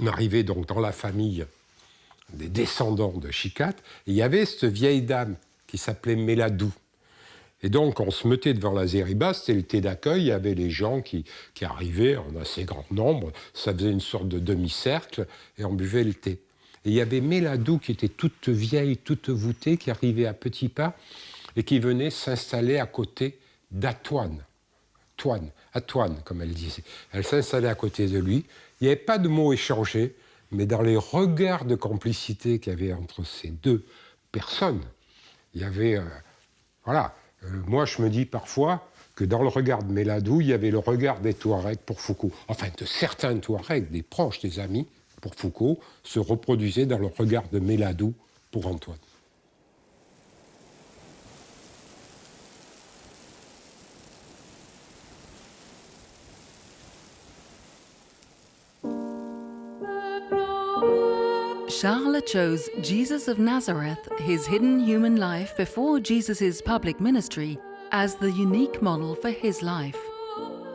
On arrivait donc dans la famille des descendants de Chicat, et il y avait cette vieille dame qui s'appelait Méladou. Et donc, on se mettait devant la zériba, c'était le thé d'accueil, il y avait les gens qui arrivaient en assez grand nombre, ça faisait une sorte de demi-cercle, et on buvait le thé. Et il y avait Méladou qui était toute vieille, toute voûtée, qui arrivait à petits pas, et qui venait s'installer à côté d'Atoine. Atoine, comme elle disait. Elle s'installait à côté de lui, il n'y avait pas de mots échangés, mais dans les regards de complicité qu'il y avait entre ces deux personnes, il y avait... voilà. Moi, je me dis parfois que dans le regard de Méladou, il y avait le regard des Touaregs pour Foucault. Enfin, de certains Touaregs, des proches, des amis, pour Foucault, se reproduisaient dans le regard de Méladou pour Antoine. Charles chose Jesus of Nazareth, his hidden human life before Jesus' public ministry, as the unique model for his life.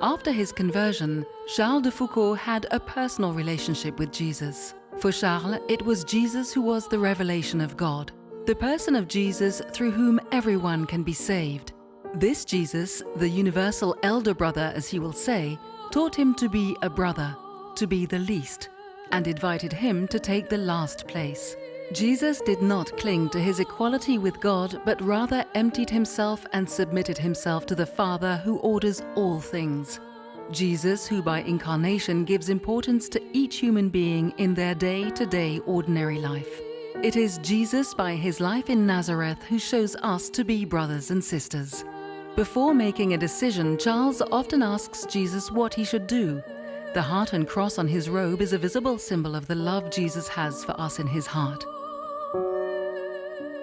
After his conversion, Charles de Foucault had a personal relationship with Jesus. For Charles, it was Jesus who was the revelation of God, the person of Jesus through whom everyone can be saved. This Jesus, the universal elder brother as he will say, taught him to be a brother, to be the least, and invited him to take the last place. Jesus did not cling to his equality with God, but rather emptied himself and submitted himself to the Father who orders all things. Jesus, who by incarnation gives importance to each human being in their day-to-day ordinary life. It is Jesus by his life in Nazareth who shows us to be brothers and sisters. Before making a decision, Charles often asks Jesus what he should do. The heart and cross on his robe is a visible symbol of the love Jesus has for us in his heart.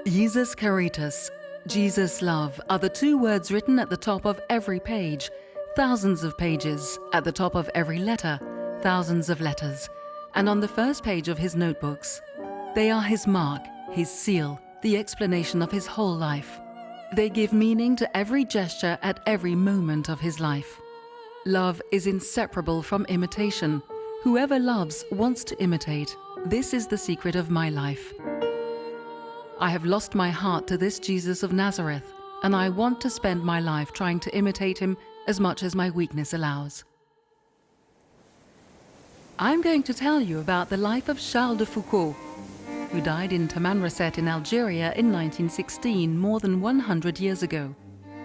Jesus Caritas, Jesus love, are the two words written at the top of every page, thousands of pages, at the top of every letter, thousands of letters, and on the first page of his notebooks. They are his mark, his seal, the explanation of his whole life. They give meaning to every gesture at every moment of his life. Love is inseparable from imitation. Whoever loves wants to imitate. This is the secret of my life. I have lost my heart to this Jesus of Nazareth, and I want to spend my life trying to imitate him as much as my weakness allows. I'm going to tell you about the life of Charles de Foucault, who died in Tamanrasset in Algeria in 1916, more than 100 years ago.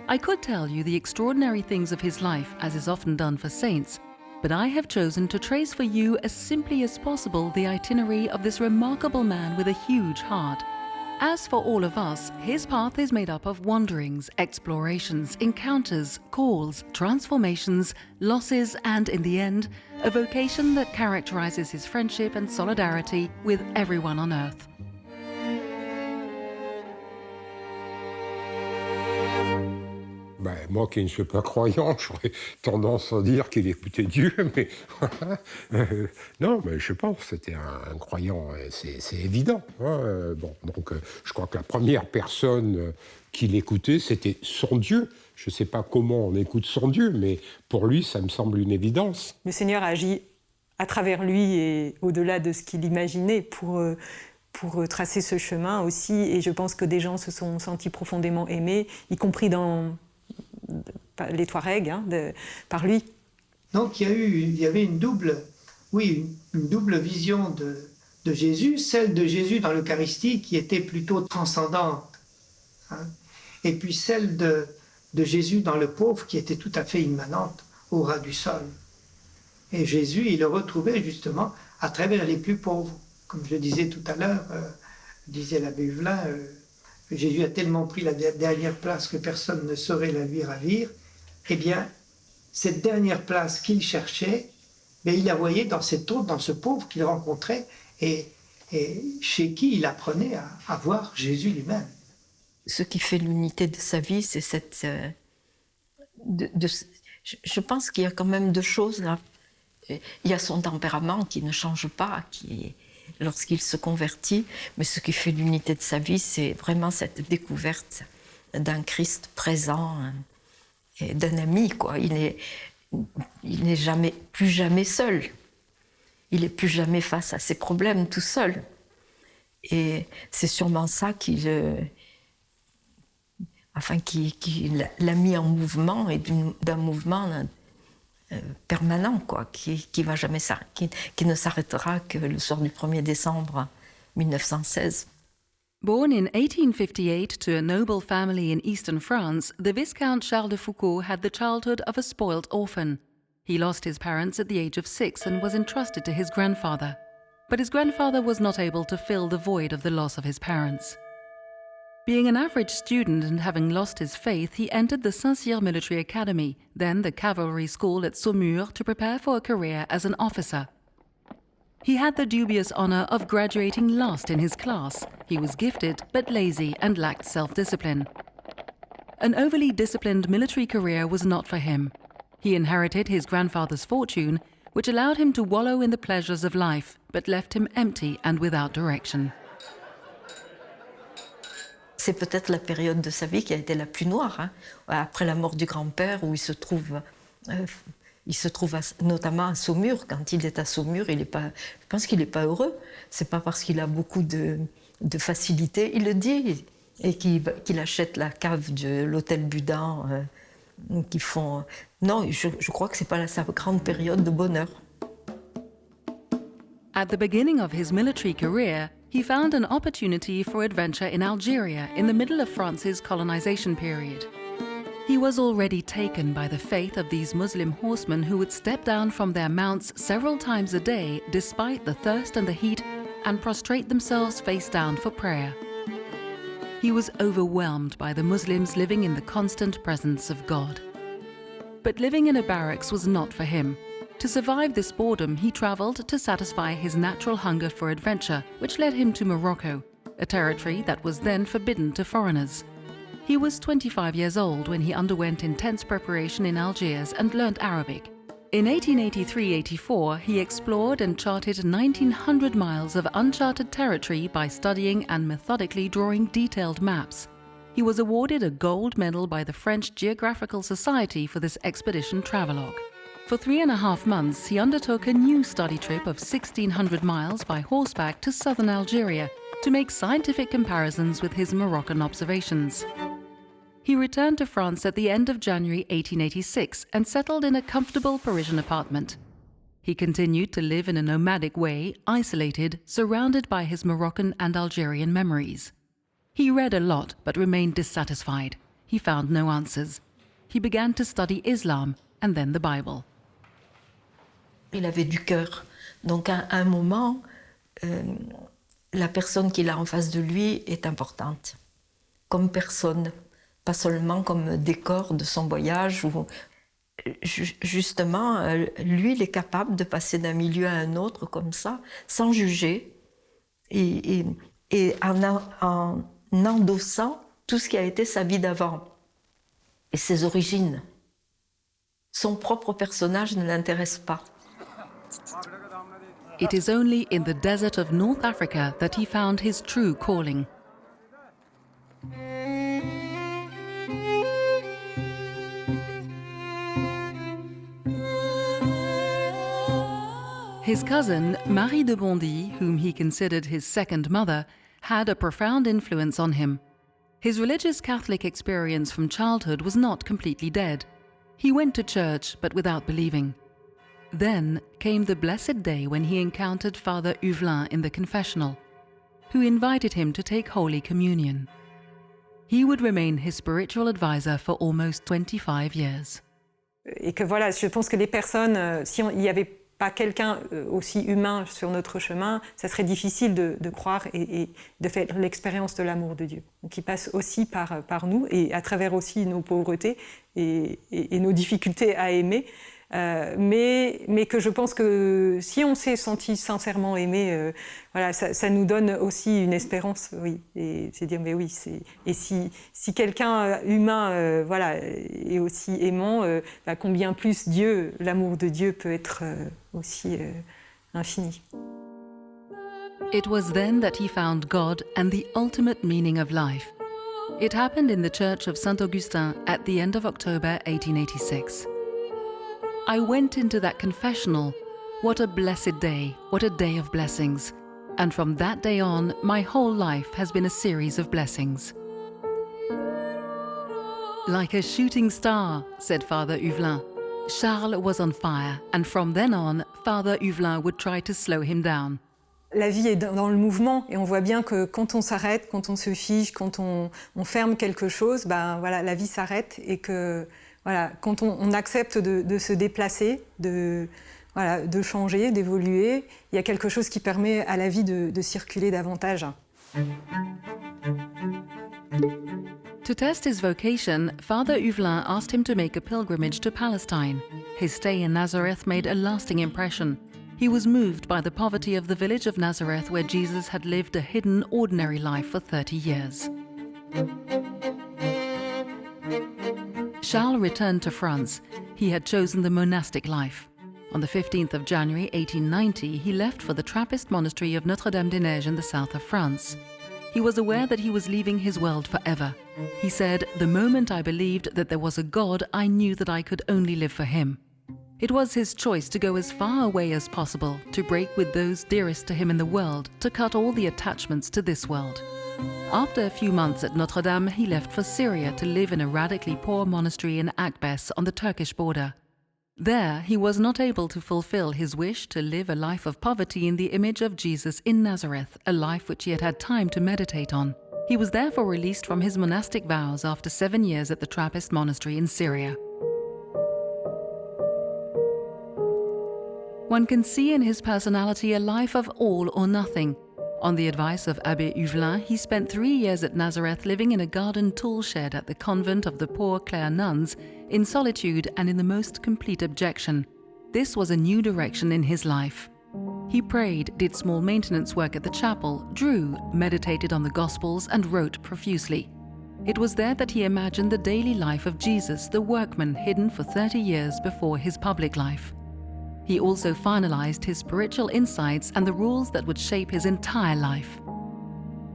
I could tell you the extraordinary things of his life, as is often done for saints, but I have chosen to trace for you as simply as possible the itinerary of this remarkable man with a huge heart. As for all of us, his path is made up of wanderings, explorations, encounters, calls, transformations, losses, and in the end, a vocation that characterizes his friendship and solidarity with everyone on earth. Ben, moi qui ne suis pas croyant, j'aurais tendance à dire qu'il écoutait Dieu, mais voilà. Non, mais je pense que c'était un croyant, c'est évident. Hein. Bon, donc je crois que la première personne qui l'écoutait, c'était son Dieu. Je ne sais pas comment on écoute son Dieu, mais pour lui, ça me semble une évidence. Le Seigneur agit à travers lui et au-delà de ce qu'il imaginait pour tracer ce chemin aussi. Et je pense que des gens se sont sentis profondément aimés, y compris dans les Touaregs, par lui. Donc il y avait une double vision de Jésus, celle de Jésus dans l'Eucharistie qui était plutôt transcendante, hein, et puis celle de Jésus dans le pauvre qui était tout à fait immanente au ras du sol. Et Jésus, il le retrouvait justement à travers les plus pauvres. Comme je le disais tout à l'heure, disait l'abbé Huvelin, Jésus a tellement pris la dernière place que personne ne saurait la lui ravir. Eh bien, cette dernière place qu'il cherchait, il la voyait dans cet autre, dans ce pauvre qu'il rencontrait et chez qui il apprenait à voir Jésus lui-même. Ce qui fait l'unité de sa vie, c'est cette... je pense qu'il y a quand même deux choses là. Il y a son tempérament qui ne change pas, lorsqu'il se convertit, mais ce qui fait l'unité de sa vie, c'est vraiment cette découverte d'un Christ présent et d'un ami, quoi. Il n'est plus jamais seul. il n'est plus jamais face à ses problèmes tout seul. Et c'est sûrement ça qui l'a mis en mouvement, et d'un mouvement permanent, quoi, qui ne s'arrêtera que le soir du 1er décembre 1916. Born in 1858 to a noble family in eastern France, the Viscount Charles de Foucauld had the childhood of a spoilt orphan. He lost his parents at the age of 6 and was entrusted to his grandfather. But his grandfather was not able to fill the void of the loss of his parents. Being an average student and having lost his faith, he entered the Saint-Cyr Military Academy, then the cavalry school at Saumur, to prepare for a career as an officer. He had the dubious honor of graduating last in his class. He was gifted but lazy and lacked self-discipline. An overly disciplined military career was not for him. He inherited his grandfather's fortune, which allowed him to wallow in the pleasures of life, but left him empty and without direction. C'est peut-être la période de sa vie qui a été la plus noire, hein, après la mort du grand-père, où il se trouve notamment à Saumur. Quand il est à Saumur, je pense qu'il n'est pas heureux. C'est pas parce qu'il a beaucoup de facilité, il le dit, et qu'il achète la cave de l'hôtel Budan, qui font. Non, je crois que c'est pas sa grande période de bonheur. At the beginning of his military career, he found an opportunity for adventure in Algeria in the middle of France's colonization period. He was already taken by the faith of these Muslim horsemen who would step down from their mounts several times a day despite the thirst and the heat and prostrate themselves face down for prayer. He was overwhelmed by the Muslims living in the constant presence of God. But living in a barracks was not for him. To survive this boredom, he traveled to satisfy his natural hunger for adventure, which led him to Morocco, a territory that was then forbidden to foreigners. He was 25 years old when he underwent intense preparation in Algiers and learnt Arabic. In 1883-84, he explored and charted 1,900 miles of uncharted territory by studying and methodically drawing detailed maps. He was awarded a gold medal by the French Geographical Society for this expedition travelogue. For 3.5 months, he undertook a new study trip of 1,600 miles by horseback to southern Algeria to make scientific comparisons with his Moroccan observations. He returned to France at the end of January 1886 and settled in a comfortable Parisian apartment. He continued to live in a nomadic way, isolated, surrounded by his Moroccan and Algerian memories. He read a lot but remained dissatisfied. He found no answers. He began to study Islam and then the Bible. Il avait du cœur. Donc à un moment, la personne qu'il a en face de lui est importante. Comme personne, pas seulement comme décor de son voyage. Justement, lui, il est capable de passer d'un milieu à un autre comme ça, sans juger, et en endossant tout ce qui a été sa vie d'avant et ses origines. Son propre personnage ne l'intéresse pas. It is only in the desert of North Africa that he found his true calling. His cousin, Marie de Bondy, whom he considered his second mother, had a profound influence on him. His religious Catholic experience from childhood was not completely dead. He went to church, but without believing. Then came the blessed day when he encountered Father Huvelin in the confessional, who invited him to take Holy Communion. He would remain his spiritual advisor for almost 25 years. Et que voilà, je pense que les personnes, il n'y avait pas quelqu'un aussi humain sur notre chemin, ça serait difficile de croire et de faire l'expérience de l'amour de Dieu. Donc il passe aussi par nous et à travers aussi nos pauvretés et nos difficultés à aimer. Mais que je pense que si on s'est senti sincèrement aimé, voilà, ça nous donne aussi une espérance, oui. Et c'est dire, mais oui, et si quelqu'un humain, voilà, est aussi aimant, combien plus Dieu, l'amour de Dieu peut être aussi infini. It was then that he found God and the ultimate meaning of life. It happened in the church of Saint Augustin at the end of October 1886. I went into that confessional What a blessed day, what a day of blessings. And from that day on, my whole life has been a series of blessings. Like a shooting star, said Father Huvelin. Charles was on fire, and from then on, Father Huvelin would try to slow him down. La vie est dans le mouvement et on voit bien que quand on s'arrête, quand on se fige, quand on ferme quelque chose, ben voilà, la vie s'arrête et que voilà, quand on accepte de se déplacer, de changer, d'évoluer, il y a quelque chose qui permet à la vie de circuler davantage. To test his vocation, Father Huvelin asked him to make a pilgrimage to Palestine. His stay in Nazareth made a lasting impression. He was moved by the poverty of the village of Nazareth where Jesus had lived a hidden, ordinary life for 30 years. Charles returned to France. He had chosen the monastic life. On the 15th of January 1890, he left for the Trappist monastery of Notre-Dame-des-Neiges in the south of France. He was aware that he was leaving his world forever. He said, "The moment I believed that there was a God, I knew that I could only live for him." It was his choice to go as far away as possible, to break with those dearest to him in the world, to cut all the attachments to this world. After a few months at Notre Dame, he left for Syria to live in a radically poor monastery in Akbes on the Turkish border. There, he was not able to fulfill his wish to live a life of poverty in the image of Jesus in Nazareth, a life which he had had time to meditate on. He was therefore released from his monastic vows after 7 years at the Trappist monastery in Syria. One can see in his personality a life of all or nothing. On the advice of Abbé Huvelin, he spent 3 years at Nazareth living in a garden tool shed at the convent of the Poor Clare nuns, in solitude and in the most complete abjection. This was a new direction in his life. He prayed, did small maintenance work at the chapel, drew, meditated on the Gospels and wrote profusely. It was there that he imagined the daily life of Jesus, the workman hidden for 30 years before his public life. He also finalized his spiritual insights and the rules that would shape his entire life.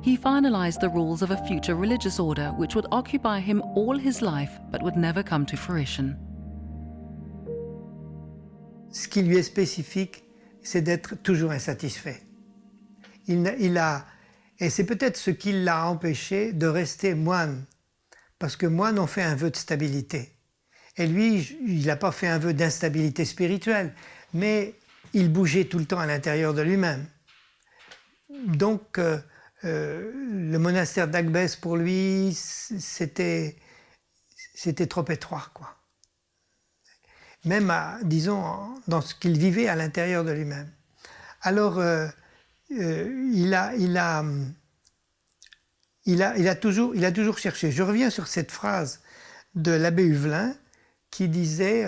He finalized the rules of a future religious order which would occupy him all his life but would never come to fruition. Ce qui lui est spécifique, c'est d'être toujours insatisfait. Et c'est peut-être ce qui l'a empêché de rester moine, parce que moine, on fait un vœu de stabilité. Et lui, il n'a pas fait un vœu d'instabilité spirituelle, mais il bougeait tout le temps à l'intérieur de lui-même. Donc, le monastère d'Akbes, pour lui, c'était trop étroit, quoi. Même, disons, dans ce qu'il vivait à l'intérieur de lui-même. Alors, il a toujours cherché. Je reviens sur cette phrase de l'abbé Huvelin qui disait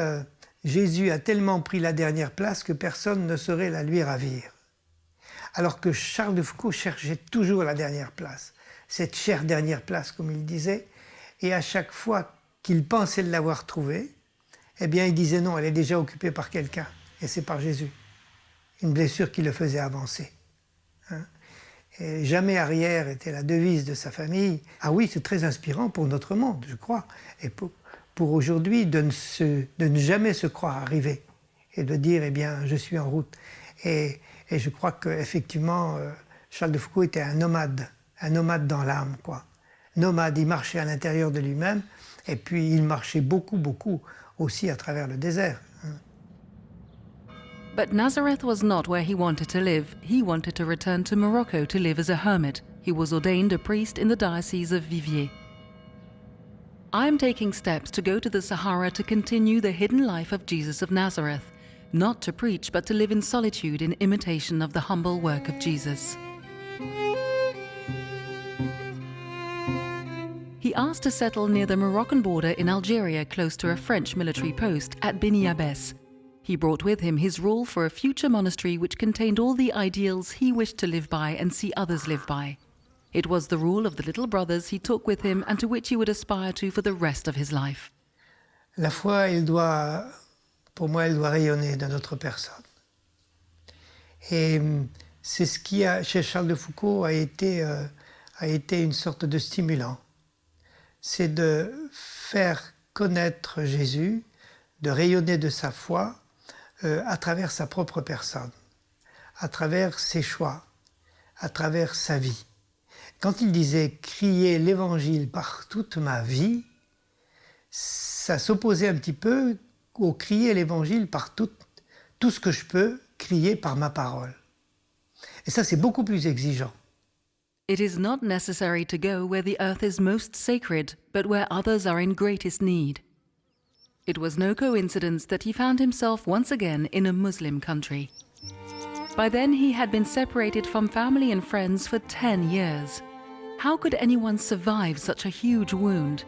Jésus a tellement pris la dernière place que personne ne saurait la lui ravir. Alors que Charles de Foucauld cherchait toujours la dernière place, cette chère dernière place, comme il disait, et à chaque fois qu'il pensait l'avoir trouvée, eh bien, il disait non, elle est déjà occupée par quelqu'un, et c'est par Jésus. Une blessure qui le faisait avancer. Et jamais arrière était la devise de sa famille. Ah oui, c'est très inspirant pour notre monde, je crois, et pour aujourd'hui, de ne jamais se croire arrivé, et de dire, eh bien, je suis en route. Et je crois qu'effectivement, Charles de Foucauld était un nomade dans l'âme, quoi. Nomade, il marchait à l'intérieur de lui-même, et puis il marchait beaucoup, beaucoup aussi à travers le désert. But Nazareth was not where he wanted to live. He wanted to return to Morocco to live as a hermit. He was ordained a priest in the diocese of Viviers. I am taking steps to go to the Sahara to continue the hidden life of Jesus of Nazareth, not to preach but to live in solitude in imitation of the humble work of Jesus. He asked to settle near the Moroccan border in Algeria, close to a French military post at Beni Abbes. He brought with him his rule for a future monastery which contained all the ideals he wished to live by and see others live by. It was the rule of the little brothers he took with him and to which he would aspire to for the rest of his life. La foi, pour moi, elle doit rayonner dans notre personne. Et c'est ce qui, chez Charles de Foucauld, a été une sorte de stimulant. C'est de faire connaître Jésus, de rayonner de sa foi, à travers sa propre personne, à travers ses choix, à travers sa vie. Quand il disait « crier l'Évangile par toute ma vie », ça s'opposait un petit peu au « crier l'Évangile par tout ce que je peux crier par ma parole ». Et ça, c'est beaucoup plus exigeant. It is not necessary to go where the earth is most sacred, but where others are in greatest need. It was no coincidence that he found himself once again in a Muslim country. By then he had been separated from family and friends for 10 years. How could anyone survive such a huge wound,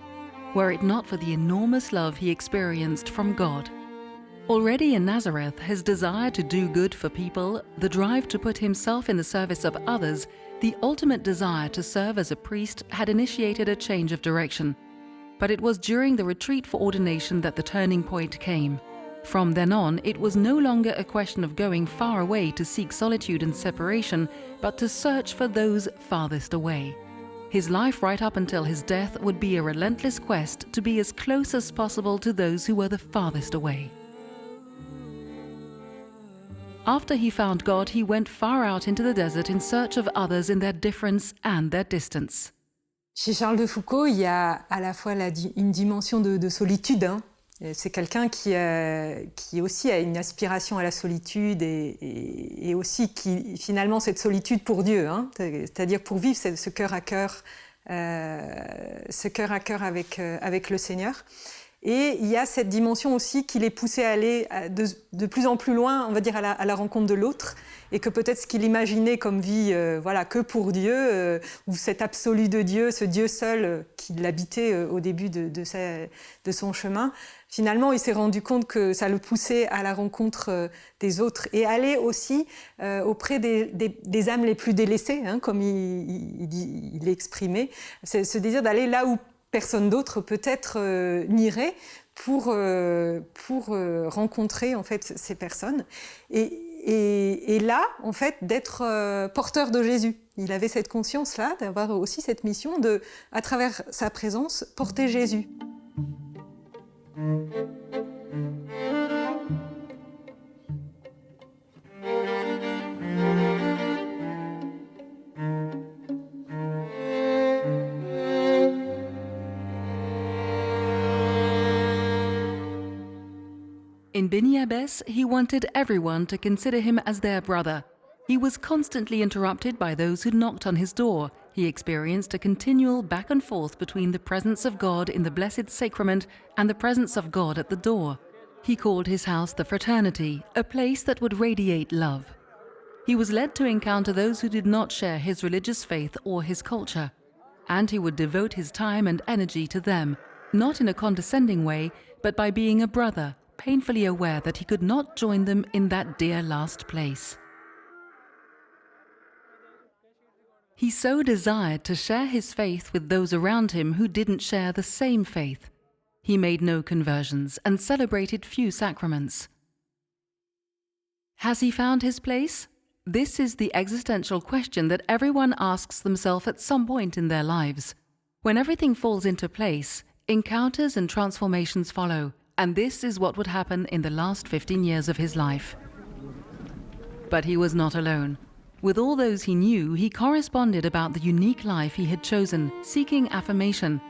were it not for the enormous love he experienced from God? Already in Nazareth, his desire to do good for people, the drive to put himself in the service of others, the ultimate desire to serve as a priest had initiated a change of direction. But it was during the retreat for ordination that the turning point came. From then on, it was no longer a question of going far away to seek solitude and separation, but to search for those farthest away. His life right up until his death would be a relentless quest to be as close as possible to those who were the farthest away. After he found God, he went far out into the desert in search of others in their difference and their distance. Chez Charles de Foucault, il y a à la fois une dimension de solitude. Hein. C'est quelqu'un qui aussi a une aspiration à la solitude et aussi qui, finalement, cette solitude pour Dieu, hein. C'est-à-dire pour vivre ce cœur à cœur avec le Seigneur. Et il y a cette dimension aussi qui les poussait à aller de plus en plus loin, on va dire, à la rencontre de l'autre, et que peut-être ce qu'il imaginait comme vie, que pour Dieu, ou cet absolu de Dieu, ce Dieu seul qui l'habitait au début de son chemin, finalement, il s'est rendu compte que ça le poussait à la rencontre des autres et aller aussi auprès des âmes les plus délaissées, hein, comme il l'exprimait, c'est ce désir d'aller là où personne d'autre peut-être n'irait pour rencontrer en fait ces personnes et là en fait d'être porteur de Jésus. Il avait cette conscience-là d'avoir aussi cette mission de, à travers sa présence, porter Jésus. In Beni Abbes, he wanted everyone to consider him as their brother. He was constantly interrupted by those who knocked on his door. He experienced a continual back and forth between the presence of God in the Blessed Sacrament and the presence of God at the door. He called his house the Fraternity, a place that would radiate love. He was led to encounter those who did not share his religious faith or his culture, and he would devote his time and energy to them, not in a condescending way, but by being a brother, painfully aware that he could not join them in that dear last place. He so desired to share his faith with those around him who didn't share the same faith. He made no conversions and celebrated few sacraments. Has he found his place? This is the existential question that everyone asks themselves at some point in their lives. When everything falls into place, encounters and transformations follow, and this is what would happen in the last 15 years of his life. But he was not alone. With all those he knew, he corresponded about the unique life he had chosen, seeking affirmation.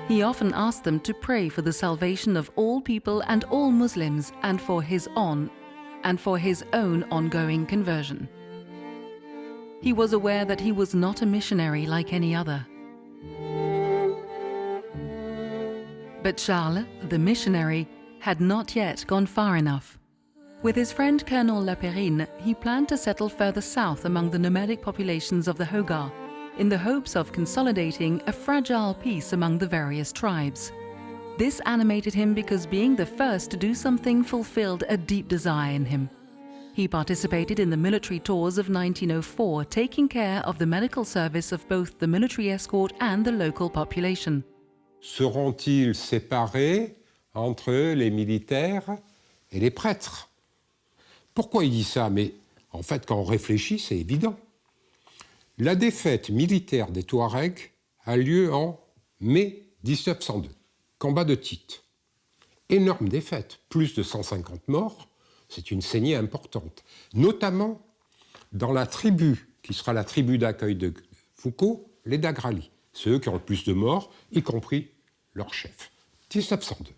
He often asked them to pray for the salvation of all people and all Muslims, and for his own ongoing conversion. He was aware that he was not a missionary like any other. But Charles, the missionary, had not yet gone far enough. With his friend Colonel Lapérine, he planned to settle further south among the nomadic populations of the Hogar, in the hopes of consolidating a fragile peace among the various tribes. This animated him because being the first to do something fulfilled a deep desire in him. He participated in the military tours of 1904, taking care of the medical service of both the military escort and the local population. Seront-ils séparés entre les militaires et les prêtres? Pourquoi il dit ça? Mais en fait, quand on réfléchit, c'est évident. La défaite militaire des Touaregs a lieu en mai 1902, combat de Tite. Énorme défaite, plus de 150 morts, C'est une saignée importante, notamment dans la tribu, qui sera la tribu d'accueil de Foucault, les Dagrali. C'est eux qui ont le plus de morts, y compris leur chef. 1902.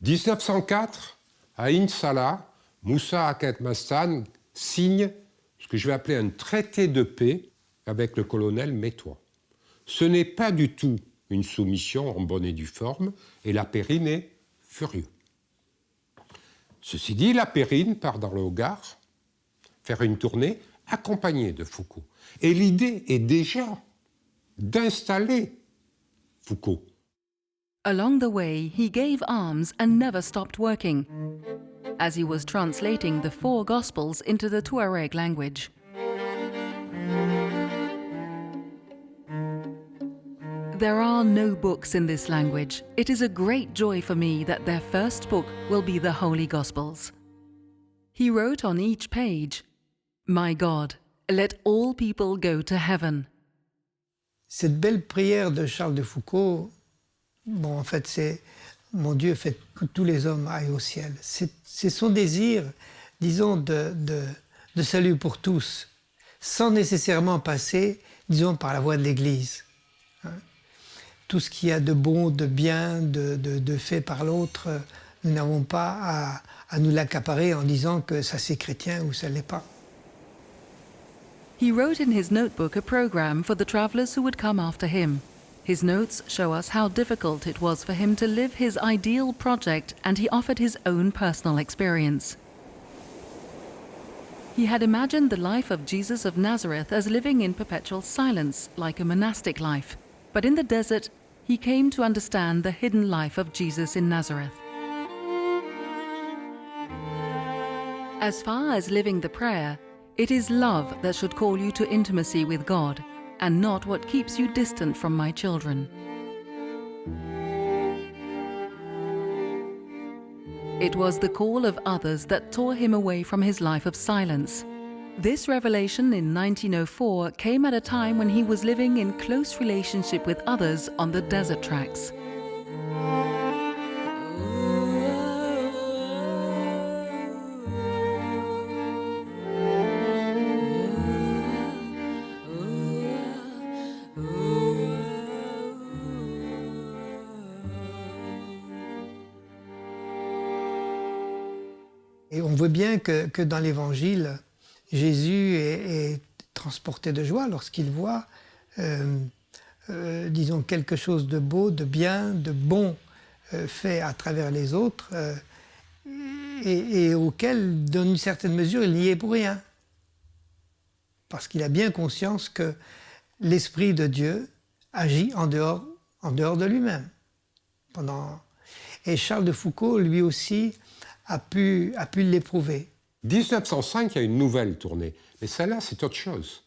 1904, à Insala, Moussa Aketmastan signe ce que je vais appeler un traité de paix avec le colonel Métois. Ce n'est pas du tout une soumission en bonne et due forme, et la Périne est furieux. Ceci dit, la Périne part dans le Hogar faire une tournée accompagnée de Foucault. Et l'idée est déjà d'installer Foucault. Along the way, he gave alms and never stopped working, as he was translating the 4 Gospels into the Tuareg language. There are no books in this language. It is a great joy for me that their first book will be the Holy Gospels. He wrote on each page, "My God, let all people go to heaven." Cette belle prière de Charles de Foucault, bon, en fait, c'est « Mon Dieu, faites que tous les hommes aillent au ciel ». C'est son désir, disons, de salut pour tous, sans nécessairement passer, disons, par la voie de l'Église. Tout ce qu'il y a de bon, de bien, de fait par l'autre, nous n'avons pas à nous l'accaparer en disant que ça c'est chrétien ou ça ne l'est pas. He wrote in his notebook a program for the travelers who would come after him. His notes show us how difficult it was for him to live his ideal project, and he offered his own personal experience. He had imagined the life of Jesus of Nazareth as living in perpetual silence, like a monastic life. But in the desert, he came to understand the hidden life of Jesus in Nazareth. As far as living the prayer, it is love that should call you to intimacy with God, and not what keeps you distant from my children. It was the call of others that tore him away from his life of silence. This revelation in 1904 came at a time when he was living in close relationship with others on the desert tracks. Et on voit bien que dans l'Évangile, Jésus est transporté de joie lorsqu'il voit, disons, quelque chose de beau, de bien, de bon fait à travers les autres et auquel, dans une certaine mesure, il n'y est pour rien. Parce qu'il a bien conscience que l'Esprit de Dieu agit en dehors de lui-même. Et Charles de Foucault, lui aussi, a pu l'éprouver. 1905, il y a une nouvelle tournée. Mais celle-là, c'est autre chose.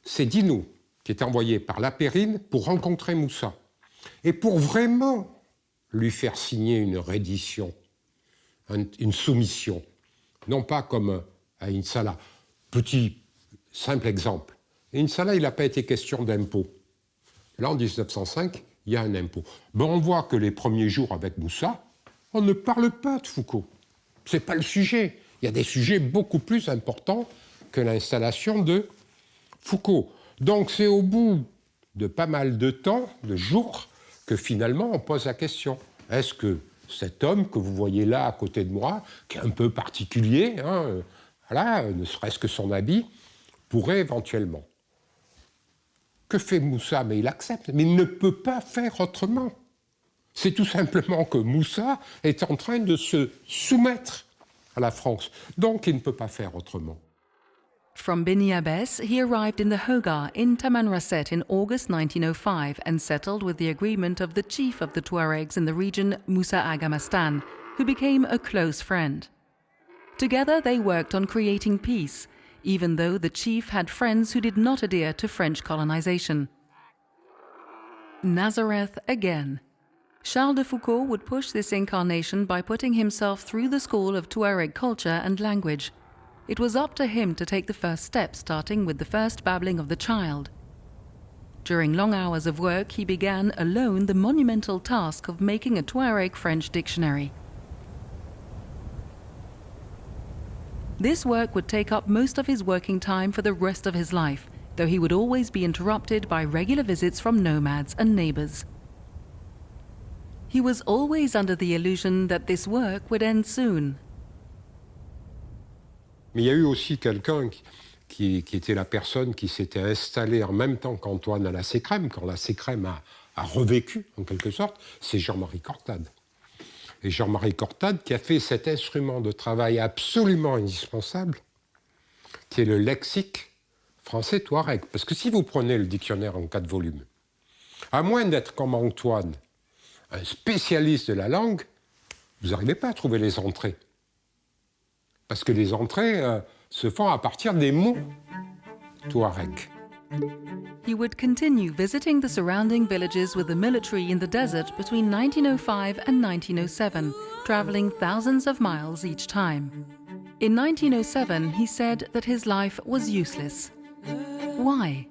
C'est Dino qui est envoyé par la Périne pour rencontrer Moussa. Et pour vraiment lui faire signer une reddition, une soumission. Non pas comme à Insala. Petit, simple exemple. À Insala, il n'a pas été question d'impôt. Là, en 1905, il y a un impôt. Ben, on voit que les premiers jours avec Moussa, on ne parle pas de Foucault. Ce n'est pas le sujet. Il y a des sujets beaucoup plus importants que l'installation de Foucault. Donc c'est au bout de pas mal de temps, de jours, que finalement on pose la question. Est-ce que cet homme que vous voyez là à côté de moi, qui est un peu particulier, voilà, ne serait-ce que son habit, pourrait éventuellement. Que fait Moussa? Mais il accepte, mais il ne peut pas faire autrement. C'est tout simplement que Moussa est en train de se soumettre à la France. Donc, il ne peut pas faire autrement. From Bini Abbes, he arrived in the Hogar in Tamanrasset in August 1905 and settled with the agreement of the chief of the Tuaregs in the region, Moussa Agamastan, who became a close friend. Together, they worked on creating peace, even though the chief had friends who did not adhere to French colonization. Nazareth again. Charles de Foucault would push this incarnation by putting himself through the school of Tuareg culture and language. It was up to him to take the first step, starting with the first babbling of the child. During long hours of work, he began alone the monumental task of making a Tuareg French dictionary. This work would take up most of his working time for the rest of his life, though he would always be interrupted by regular visits from nomads and neighbors. He was always under the illusion that this work would end soon. Mais il y a eu aussi quelqu'un qui était la personne qui s'était installée en même temps qu'Antoine à la Sécrème, quand la Sécrème a revécu, en quelque sorte, c'est Jean-Marie Cortade. Et Jean-Marie Cortade qui a fait cet instrument de travail absolument indispensable, qui est le lexique français touareg. Parce que si vous prenez le dictionnaire en 4 volumes, à moins d'être comme Antoine, un spécialiste de la langue, vous n'arrivez pas à trouver les entrées. Parce que les entrées se font à partir des mots touareg. He would continue visiting the surrounding villages with the military in the desert between 1905 and 1907, traveling thousands of miles each time. In 1907, he said that his life was useless. Why?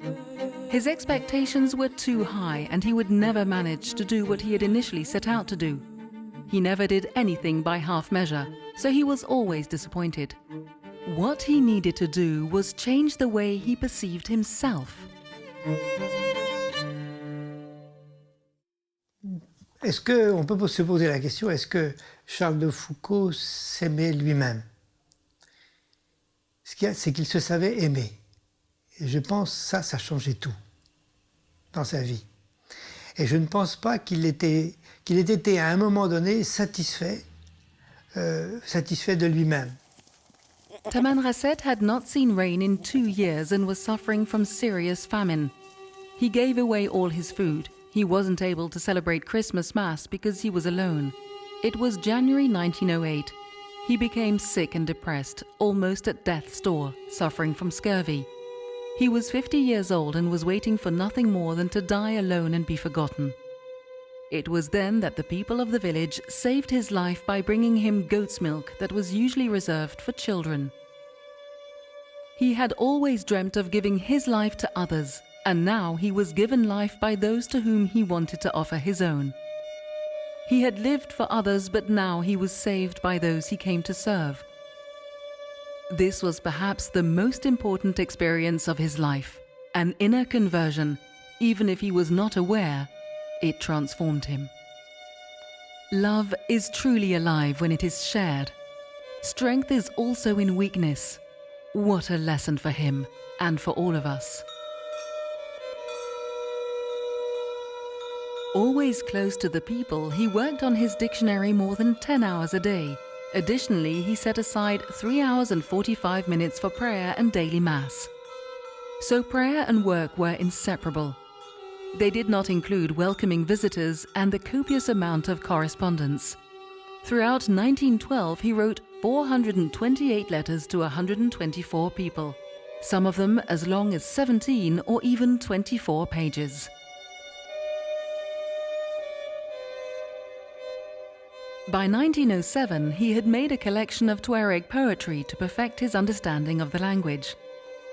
His expectations were too high and he would never manage to do what he had initially set out to do. He never did anything by half measure, so he was always disappointed. What he needed to do was change the way he perceived himself. Est-ce qu'on peut se poser la question, est-ce que Charles de Foucault s'aimait lui-même? Ce qu'il y a, c'est qu'il se savait aimer. Et je pense que ça changeait tout dans sa vie. Et je ne pense pas qu'il ait été à un moment donné satisfait de lui-même. Taman Rasset had not seen rain in 2 years and was suffering from serious famine. He gave away all his food. He wasn't able to celebrate Christmas Mass because he was alone. It was January 1908. He became sick and depressed, almost at death's door, suffering from scurvy. He was 50 years old and was waiting for nothing more than to die alone and be forgotten. It was then that the people of the village saved his life by bringing him goat's milk that was usually reserved for children. He had always dreamt of giving his life to others, and now he was given life by those to whom he wanted to offer his own. He had lived for others, but now he was saved by those he came to serve. This was perhaps the most important experience of his life, an inner conversion. Even if he was not aware, it transformed him. Love is truly alive when it is shared. Strength is also in weakness. What a lesson for him and for all of us. Always close to the people, he worked on his dictionary more than 10 hours a day. Additionally, he set aside 3 hours and 45 minutes for prayer and daily mass. So prayer and work were inseparable. They did not include welcoming visitors and the copious amount of correspondence. Throughout 1912, he wrote 428 letters to 124 people, some of them as long as 17 or even 24 pages. By 1907, he had made a collection of Tuareg poetry to perfect his understanding of the language.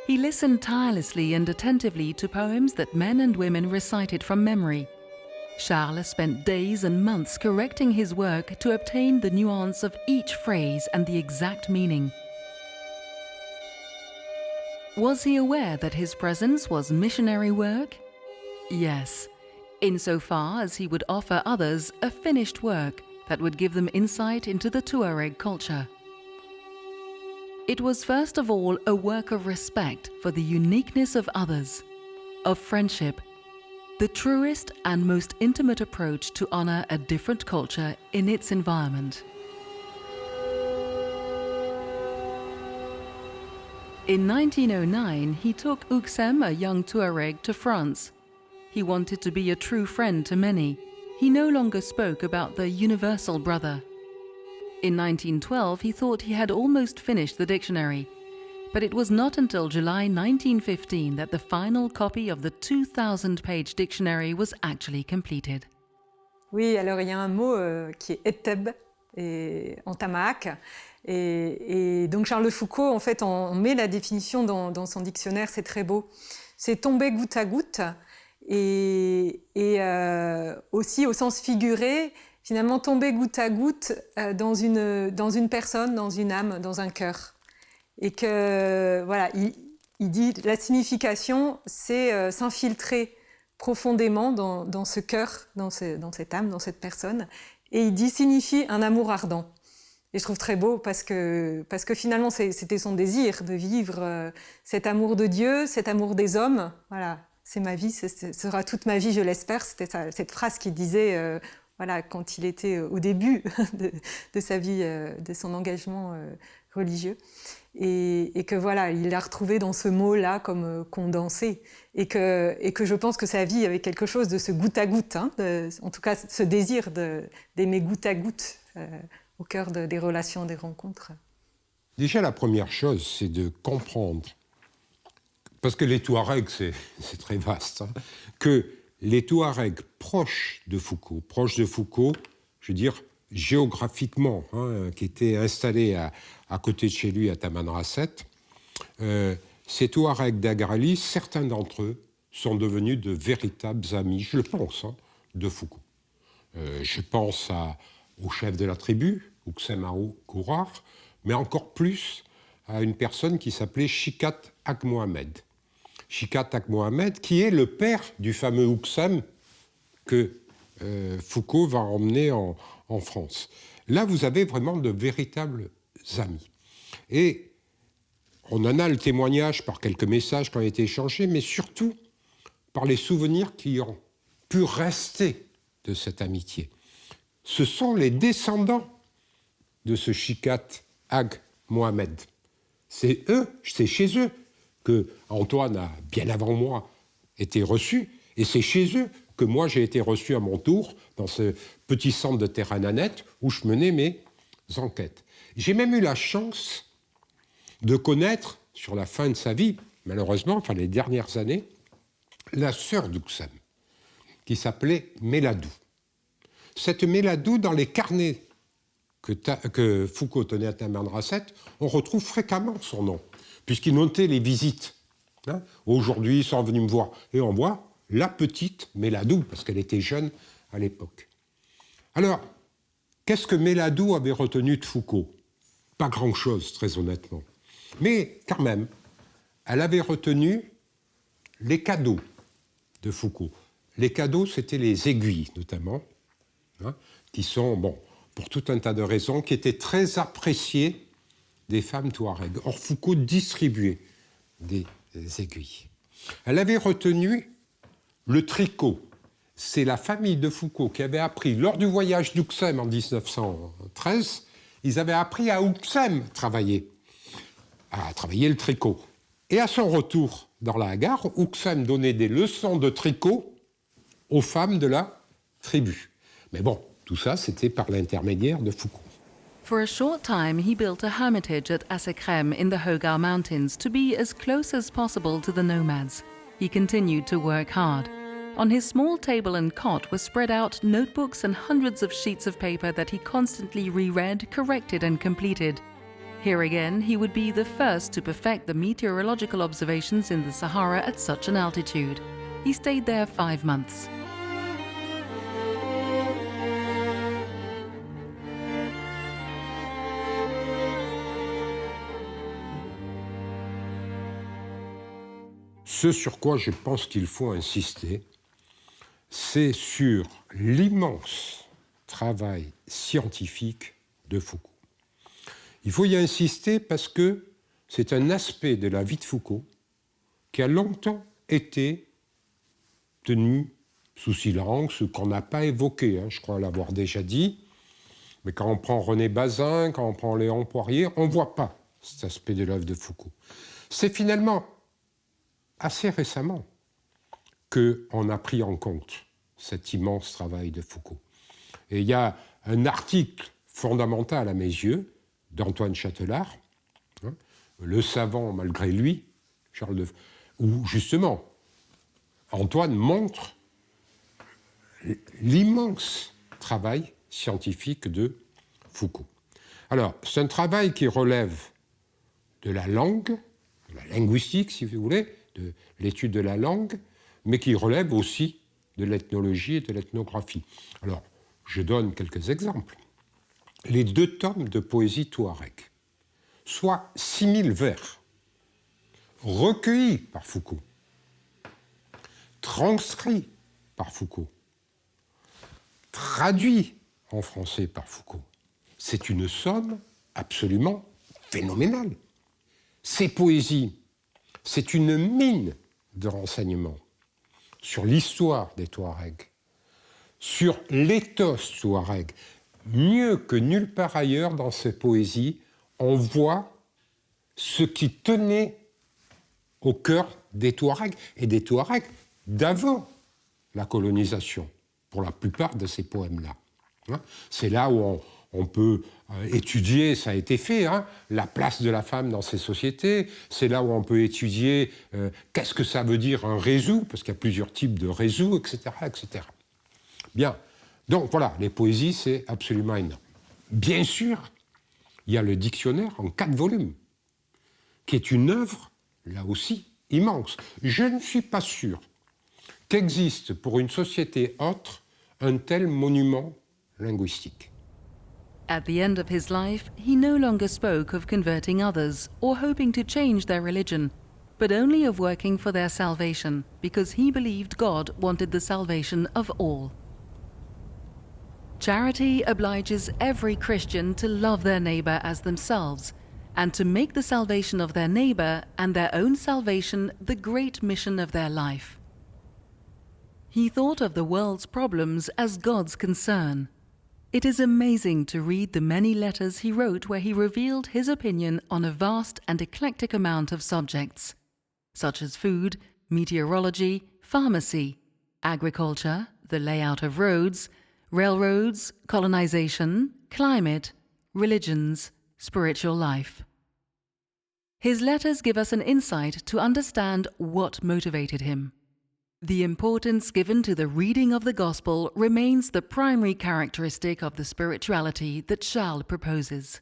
He listened tirelessly and attentively to poems that men and women recited from memory. Charles spent days and months correcting his work to obtain the nuance of each phrase and the exact meaning. Was he aware that his presence was missionary work? Yes, insofar as he would offer others a finished work that would give them insight into the Tuareg culture. It was first of all a work of respect for the uniqueness of others, of friendship, the truest and most intimate approach to honor a different culture in its environment. In 1909, he took Ouksem, a young Tuareg, to France. He wanted to be a true friend to many. He no longer spoke about the universal brother. In 1912, he thought he had almost finished the dictionary, but it was not until July 1915 that the final copy of the 2,000-page dictionary was actually completed. Oui, alors il y a un mot qui est eteb en tamaak. Et donc Charles de Foucault, en fait, on met la définition dans son dictionnaire, c'est très beau. C'est tomber goutte à goutte et aussi au sens figuré, finalement tomber goutte à goutte dans une personne, dans une âme, dans un cœur. Et que, voilà, il dit la signification, c'est s'infiltrer profondément dans ce cœur, dans cette âme, dans cette personne. Et il dit signifie un amour ardent. Et je trouve très beau parce que finalement, c'était son désir de vivre cet amour de Dieu, cet amour des hommes. Voilà, c'est ma vie, ce sera toute ma vie, je l'espère. C'était cette phrase qu'il disait voilà, quand il était au début de sa vie, de son engagement religieux. Et que voilà, il l'a retrouvé dans ce mot-là comme condensé. Et que je pense que sa vie avait quelque chose de ce goutte à goutte, hein, en tout cas ce désir d'aimer goutte à goutte au cœur des relations, des rencontres. Déjà, la première chose, c'est de comprendre, parce que les Touaregs, c'est très vaste, hein, que les Touaregs proches de Foucault, je veux dire géographiquement, hein, qui étaient installés à côté de chez lui à Tamanrasset, ces Touaregs d'Agrali, certains d'entre eux sont devenus de véritables amis, je le pense, hein, de Foucault. Je pense au chef de la tribu, Ouksem Kourar, mais encore plus à une personne qui s'appelait Chikat Ag Mohamed. Chikat Ag Mohamed, qui est le père du fameux Ouksem que Foucault va emmener en France. Là, vous avez vraiment de véritables amis. Et on en a le témoignage par quelques messages qui ont été échangés, mais surtout par les souvenirs qui ont pu rester de cette amitié. Ce sont les descendants de ce Chikat Ag Mohamed. C'est chez eux que Antoine a, bien avant moi, été reçu, et c'est chez eux que moi j'ai été reçu à mon tour dans ce petit centre de Terra-Nanette où je menais mes enquêtes. J'ai même eu la chance de connaître, sur la fin de sa vie, malheureusement, enfin les dernières années, la sœur d'Ouksem, qui s'appelait Méladou. Cette Méladou, dans les carnets que Foucault tenait à Tamanrasset, on retrouve fréquemment son nom, puisqu'il notait les visites. Hein, aujourd'hui, ils sont venus me voir. Et on voit la petite Méladou, parce qu'elle était jeune à l'époque. Alors, qu'est-ce que Méladou avait retenu de Foucault? Pas grand-chose, très honnêtement. Mais quand même, elle avait retenu les cadeaux de Foucault. Les cadeaux, c'était les aiguilles, notamment, hein, qui sont, bon, pour tout un tas de raisons, qui étaient très appréciées des femmes touaregs. Or, Foucault distribuait des aiguilles. Elle avait retenu le tricot. C'est la famille de Foucault qui avait appris, lors du voyage d'Ouksem en 1913, ils avaient appris à Ouksem à travailler le tricot. Et à son retour dans la gare, Ouksem donnait des leçons de tricot aux femmes de la tribu. Mais bon, tout ça, c'était par l'intermédiaire de Foucault. For a short time, he built a hermitage at Asekrem in the Hogar Mountains to be as close as possible to the nomads. He continued to work hard. On his small table and cot were spread out notebooks and hundreds of sheets of paper that he constantly reread, corrected and completed. Here again, he would be the first to perfect the meteorological observations in the Sahara at such an altitude. He stayed there 5 months. Ce sur quoi je pense qu'il faut insister, c'est sur l'immense travail scientifique de Foucault. Il faut y insister parce que c'est un aspect de la vie de Foucault qui a longtemps été tenu sous silence, ou qu'on n'a pas évoqué, hein, je crois l'avoir déjà dit. Mais quand on prend René Bazin, quand on prend Léon Poirier, on ne voit pas cet aspect de l'œuvre de Foucault. C'est finalement assez récemment qu'on a pris en compte cet immense travail de Foucault. Et il y a un article fondamental à mes yeux d'Antoine Châtelard, hein, Le savant malgré lui, où justement Antoine montre l'immense travail scientifique de Foucault. Alors, c'est un travail qui relève de la langue, de la linguistique si vous voulez, de l'étude de la langue, mais qui relève aussi de l'ethnologie et de l'ethnographie. Alors, je donne quelques exemples. Les 2 tomes de poésie touareg soit 6000 vers, recueillis par Foucault, transcrits par Foucault, traduits en français par Foucault. C'est une somme absolument phénoménale. Ces poésies, c'est une mine de renseignements sur l'histoire des Touaregs, sur l'éthos touareg. Mieux que nulle part ailleurs dans ces poésies, on voit ce qui tenait au cœur des Touaregs, et des Touaregs d'avant la colonisation, pour la plupart de ces poèmes-là. C'est là où on peut étudier, ça a été fait, la place de la femme dans ces sociétés. C'est là où on peut étudier qu'est-ce que ça veut dire un réseau, parce qu'il y a plusieurs types de réseaux, etc., etc. Bien. Donc voilà, les poésies, c'est absolument énorme. Bien sûr, il y a le dictionnaire en 4 volumes, qui est une œuvre, là aussi, immense. Je ne suis pas sûr qu'existe pour une société autre un tel monument linguistique. At the end of his life, he no longer spoke of converting others or hoping to change their religion, but only of working for their salvation, because he believed God wanted the salvation of all. Charity obliges every Christian to love their neighbour as themselves, and to make the salvation of their neighbour and their own salvation the great mission of their life. He thought of the world's problems as God's concern. It is amazing to read the many letters he wrote where he revealed his opinion on a vast and eclectic amount of subjects, such as food, meteorology, pharmacy, agriculture, the layout of roads, railroads, colonization, climate, religions, spiritual life. His letters give us an insight to understand what motivated him. The importance given to the reading of the Gospel remains the primary characteristic of the spirituality that Charles proposes.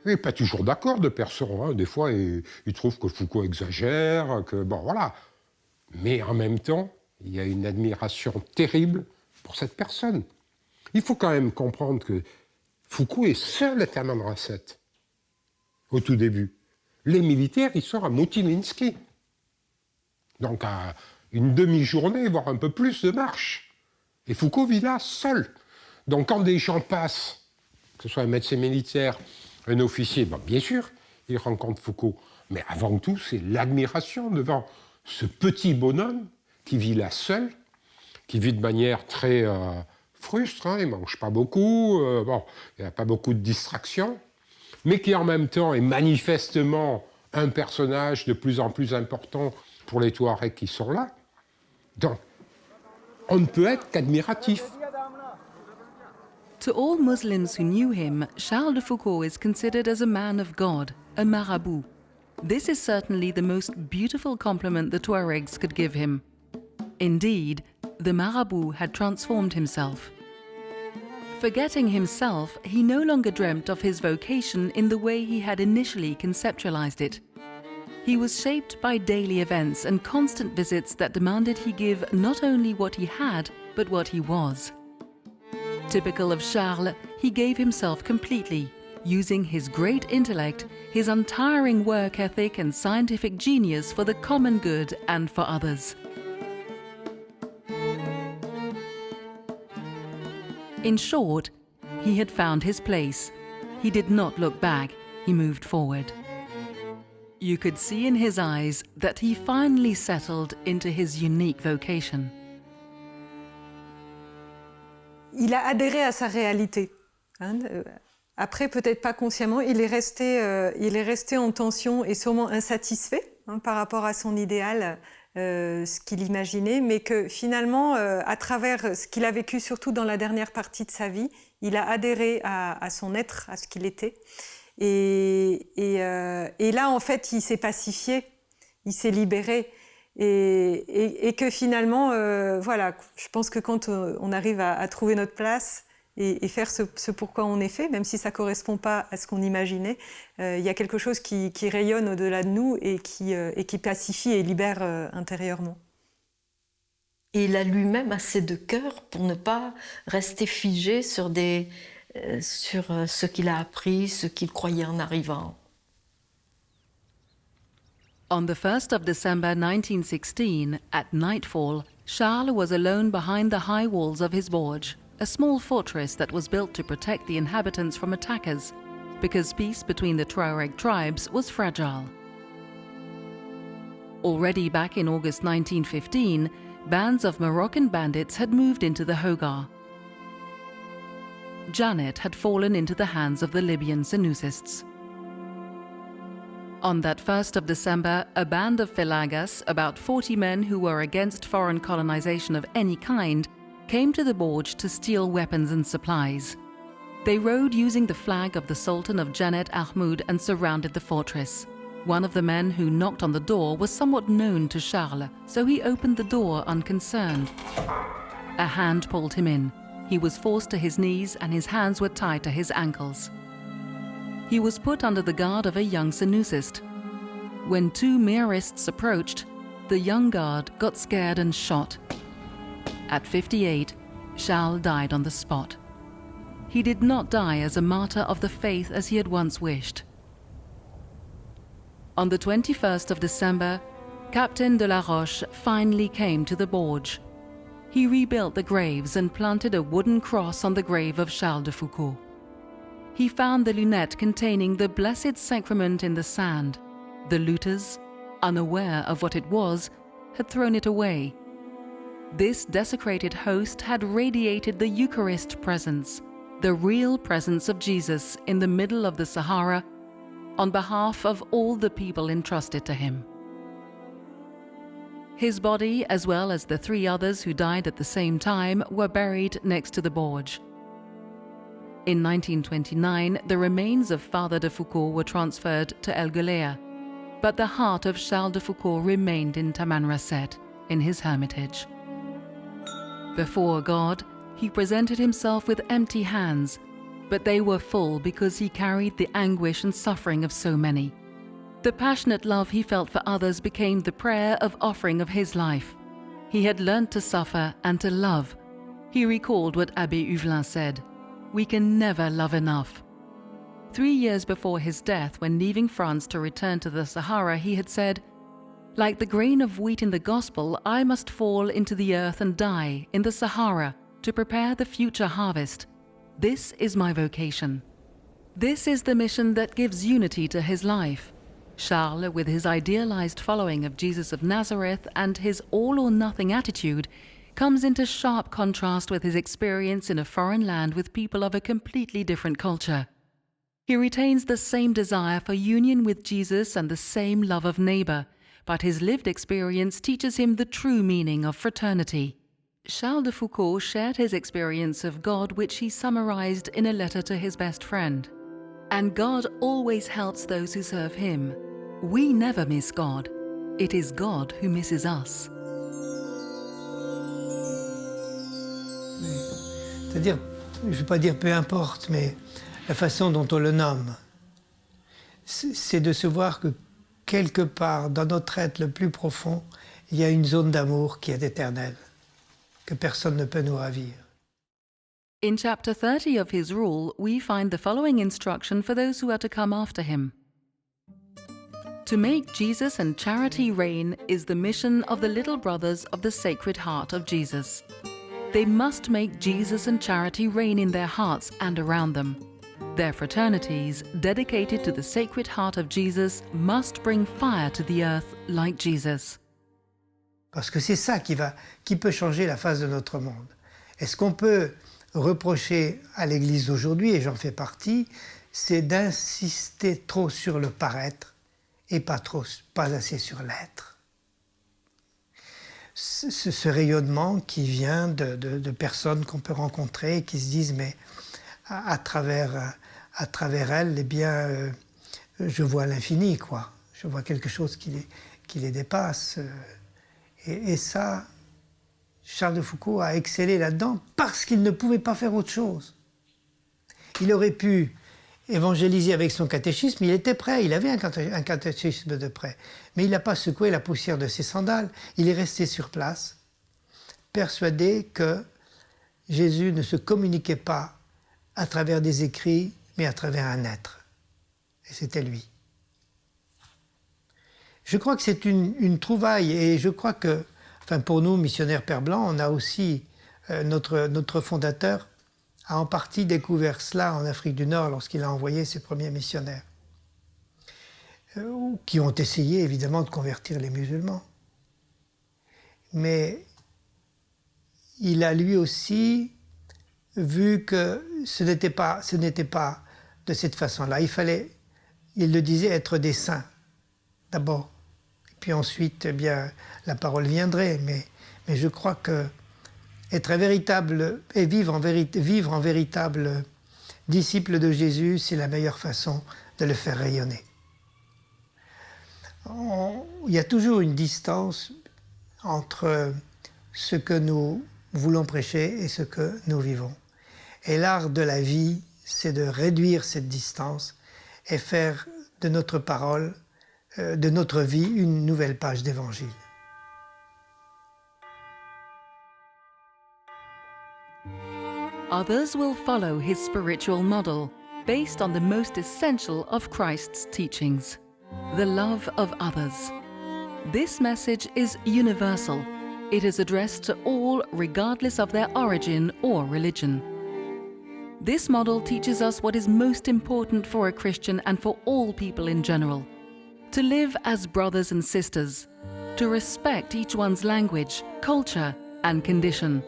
Il n'est pas toujours d'accord de personne. Des fois, il trouve que Foucault exagère, que bon, voilà. Mais en même temps, il y a une admiration terrible pour cette personne. Il faut quand même comprendre que Foucault est seul à Tamanrasset, au tout début. Les militaires, ils sont à Moutilinsky. Donc à une demi-journée, voire un peu plus de marche. Et Foucault vit là, seul. Donc quand des gens passent, que ce soit un médecin militaire, un officier, ben bien sûr, il rencontre Foucault. Mais avant tout, c'est l'admiration devant ce petit bonhomme qui vit là seul, qui vit de manière très frustre, il ne mange pas beaucoup, bon, il n'y a pas beaucoup de distractions, mais qui en même temps est manifestement un personnage de plus en plus important pour les Touaregs qui sont là. Donc, on ne peut être qu'admiratif. To all Muslims who knew him, Charles de Foucault is considered as a man of God, a marabout. This is certainly the most beautiful compliment the Tuaregs could give him. Indeed, the marabout had transformed himself. Forgetting himself, he no longer dreamt of his vocation in the way he had initially conceptualized it. He was shaped by daily events and constant visits that demanded he give not only what he had, but what he was. Typical of Charles, he gave himself completely, using his great intellect, his untiring work ethic and scientific genius for the common good and for others. In short, he had found his place. He did not look back, he moved forward. You could see in his eyes that he finally settled into his unique vocation. Il a adhéré à sa réalité. Après, peut-être pas consciemment, il est resté en tension et sûrement insatisfait par rapport à son idéal, ce qu'il imaginait, mais que finalement, à travers ce qu'il a vécu, surtout dans la dernière partie de sa vie, il a adhéré à son être, à ce qu'il était. Et là, en fait, il s'est pacifié, il s'est libéré. Et que finalement, voilà, je pense que quand on arrive à trouver notre place et faire ce pourquoi on est fait, même si ça ne correspond pas à ce qu'on imaginait. Il y a quelque chose qui rayonne au-delà de nous et qui pacifie et libère intérieurement. Et il a lui-même assez de cœur pour ne pas rester figé sur ce qu'il a appris, ce qu'il croyait en arrivant. On the 1st of December 1916, at nightfall, Charles was alone behind the high walls of his Borge, a small fortress that was built to protect the inhabitants from attackers, because peace between the Tuareg tribes was fragile. Already back in August 1915, bands of Moroccan bandits had moved into the Hogar. Janet had fallen into the hands of the Libyan Senusists. On that 1st of December, a band of Felagas, about 40 men who were against foreign colonization of any kind, came to the Borge to steal weapons and supplies. They rode using the flag of the Sultan of Janet Ahmud and surrounded the fortress. One of the men who knocked on the door was somewhat known to Charles, so he opened the door unconcerned. A hand pulled him in. He was forced to his knees and his hands were tied to his ankles. He was put under the guard of a young Senusist. When two Mehrists approached, the young guard got scared and shot. At 58, Charles died on the spot. He did not die as a martyr of the faith as he had once wished. On the 21st of December, Captain de la Roche finally came to the Borge. He rebuilt the graves and planted a wooden cross on the grave of Charles de Foucauld. He found the lunette containing the Blessed Sacrament in the sand. The looters, unaware of what it was, had thrown it away. This desecrated host had radiated the Eucharist presence, the real presence of Jesus in the middle of the Sahara, on behalf of all the people entrusted to him. His body, as well as the 3 others who died at the same time, were buried next to the Borge. In 1929, the remains of Father de Foucauld were transferred to El Gulea, but the heart of Charles de Foucauld remained in Tamanrasset, in his hermitage. Before God, he presented himself with empty hands, but they were full because he carried the anguish and suffering of so many. The passionate love he felt for others became the prayer of offering of his life. He had learnt to suffer and to love. He recalled what Abbé Huvelin said, "We can never love enough." 3 years before his death, when leaving France to return to the Sahara, he had said, "Like the grain of wheat in the gospel, I must fall into the earth and die in the Sahara to prepare the future harvest. This is my vocation." This is the mission that gives unity to his life. Charles, with his idealized following of Jesus of Nazareth and his all-or-nothing attitude, comes into sharp contrast with his experience in a foreign land with people of a completely different culture. He retains the same desire for union with Jesus and the same love of neighbor, but his lived experience teaches him the true meaning of fraternity. Charles de Foucauld shared his experience of God, which he summarized in a letter to his best friend. And God always helps those who serve him. We never miss God. It is God who misses us. C'est-à-dire, je ne veux pas dire peu importe, mais la façon dont on le nomme, c'est de se voir que quelque part, dans notre être le plus profond, il y a une zone d'amour qui est éternelle, que personne ne peut nous ravir. In chapter 30 of his rule, we find the following instruction for those who are to come after him. To make Jesus and charity reign is the mission of the little brothers of the Sacred Heart of Jesus. They must make Jesus and charity reign in their hearts and around them. Their fraternities, dedicated to the Sacred Heart of Jesus, must bring fire to the earth like Jesus. Parce que c'est ça qui peut changer la face de notre monde. Est-ce qu'on peut reprocher à l'Église d'aujourd'hui, et j'en fais partie, c'est d'insister trop sur le paraître et pas assez sur l'être. Ce rayonnement qui vient de personnes qu'on peut rencontrer et qui se disent mais à travers elles, eh bien, je vois l'infini, quoi. Je vois quelque chose qui les dépasse. Et ça, Charles de Foucauld a excellé là-dedans parce qu'il ne pouvait pas faire autre chose. Il aurait pu évangéliser avec son catéchisme, il était prêt, il avait un catéchisme de prêt. Mais il n'a pas secoué la poussière de ses sandales, il est resté sur place, persuadé que Jésus ne se communiquait pas à travers des écrits, mais à travers un être. Et c'était lui. Je crois que c'est une trouvaille, et je crois que, enfin pour nous, missionnaires Père Blanc, on a aussi, notre fondateur a en partie découvert cela en Afrique du Nord lorsqu'il a envoyé ses premiers missionnaires, qui ont essayé évidemment de convertir les musulmans. Mais il a lui aussi vu que ce n'était pas de cette façon-là. Il fallait, il le disait, être des saints d'abord. Et puis ensuite, eh bien, la parole viendrait. Mais je crois que être un véritable et vivre en véritable disciple de Jésus, c'est la meilleure façon de le faire rayonner. Il y a toujours une distance entre ce que nous voulons prêcher et ce que nous vivons. Et l'art de la vie, c'est de réduire cette distance et faire de notre parole, de notre vie, une nouvelle page d'évangile. Others will follow his spiritual model, based on the most essential of Christ's teachings, the love of others. This message is universal. It is addressed to all regardless of their origin or religion. This model teaches us what is most important for a Christian and for all people in general. To live as brothers and sisters, to respect each one's language, culture, and condition.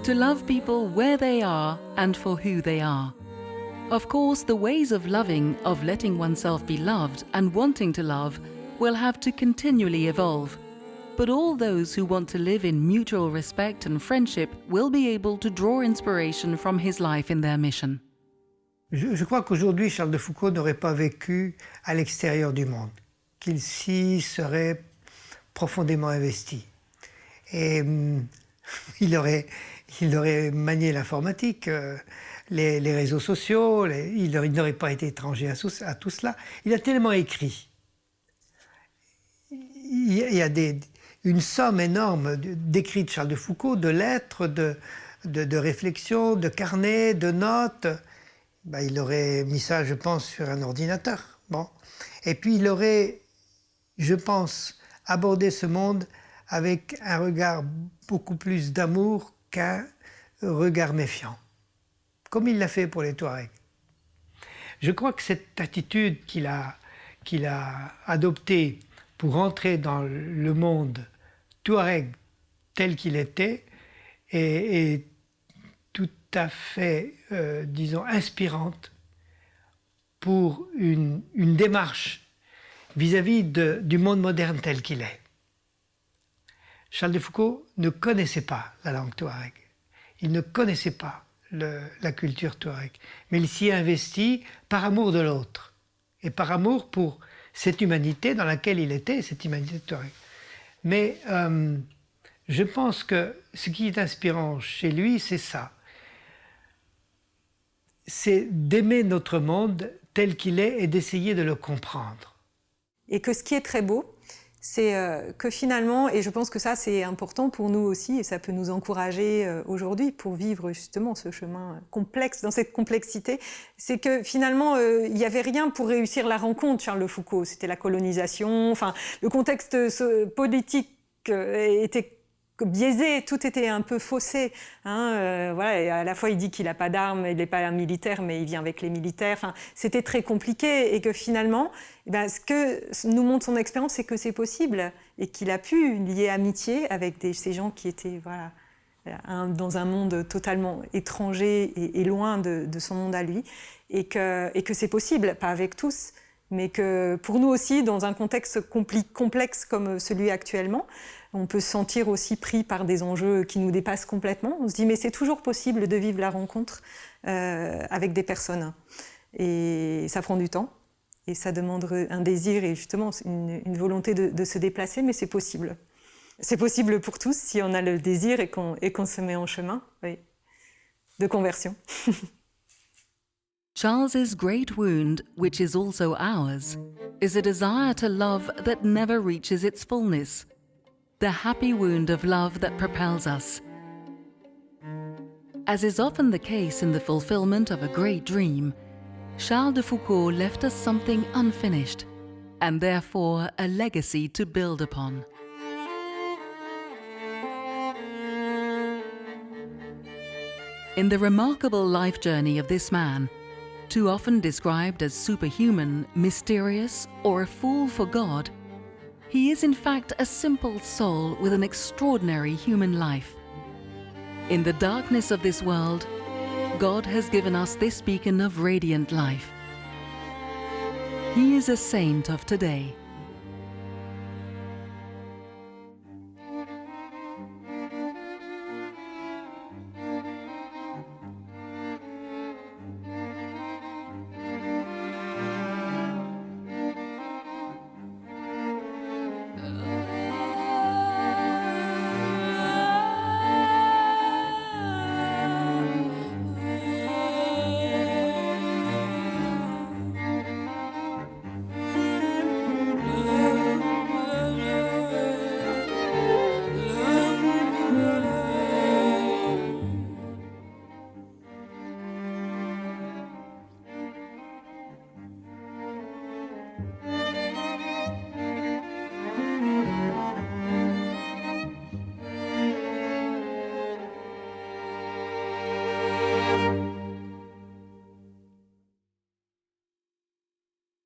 To love people where they are and for who they are. Of course, the ways of loving, of letting oneself be loved and wanting to love will have to continually evolve. But all those who want to live in mutual respect and friendship will be able to draw inspiration from his life in their mission. Je crois qu'aujourd'hui, Charles de Foucauld n'aurait pas vécu à l'extérieur du monde, qu'il s'y serait profondément investi. Et il aurait manié l'informatique, les réseaux sociaux, il n'aurait pas été étranger à tout cela. Il a tellement écrit. Il y a une somme énorme d'écrits de Charles de Foucauld, de lettres, de réflexions, de carnets, de notes. Ben, il aurait mis ça, je pense, sur un ordinateur. Bon. Et puis il aurait, je pense, abordé ce monde avec un regard beaucoup plus d'amour qu'un regard méfiant, comme il l'a fait pour les Touaregs. Je crois que cette attitude qu'il a adoptée pour entrer dans le monde Touareg tel qu'il était est tout à fait, disons, inspirante pour une démarche vis-à-vis du monde moderne tel qu'il est. Charles de Foucauld ne connaissait pas la langue touareg, il ne connaissait pas la culture touareg, mais il s'y investit par amour de l'autre et par amour pour cette humanité dans laquelle il était, cette humanité touareg. Mais je pense que ce qui est inspirant chez lui, c'est ça. C'est d'aimer notre monde tel qu'il est et d'essayer de le comprendre. Et que ce qui est très beau, c'est que finalement, et je pense que ça c'est important pour nous aussi, et ça peut nous encourager aujourd'hui pour vivre justement ce chemin complexe, dans cette complexité, c'est que finalement il n'y avait rien pour réussir la rencontre, Charles de Foucauld. C'était la colonisation, enfin le contexte politique était biaisé, tout était un peu faussé. Voilà, et à la fois il dit qu'il n'a pas d'armes, il n'est pas un militaire, mais il vient avec les militaires. Enfin, c'était très compliqué et que finalement, ce que nous montre son expérience, c'est que c'est possible et qu'il a pu lier amitié avec ces gens qui étaient voilà, dans un monde totalement étranger et loin de son monde à lui, et que c'est possible, pas avec tous, mais que pour nous aussi, dans un contexte complexe comme celui actuellement, on peut se sentir aussi pris par des enjeux qui nous dépassent complètement. On se dit, mais c'est toujours possible de vivre la rencontre avec des personnes. Et ça prend du temps, et ça demande un désir et justement une volonté de se déplacer, mais c'est possible. C'est possible pour tous si on a le désir et qu'on se met en chemin. Oui. de conversion. Charles's great wound, which is also ours, is a desire to love that never reaches its fullness, the happy wound of love that propels us. As is often the case in the fulfillment of a great dream, Charles de Foucault left us something unfinished, and therefore a legacy to build upon. In the remarkable life journey of this man, too often described as superhuman, mysterious, or a fool for God, he is in fact a simple soul with an extraordinary human life. In the darkness of this world, God has given us this beacon of radiant life. He is a saint of today.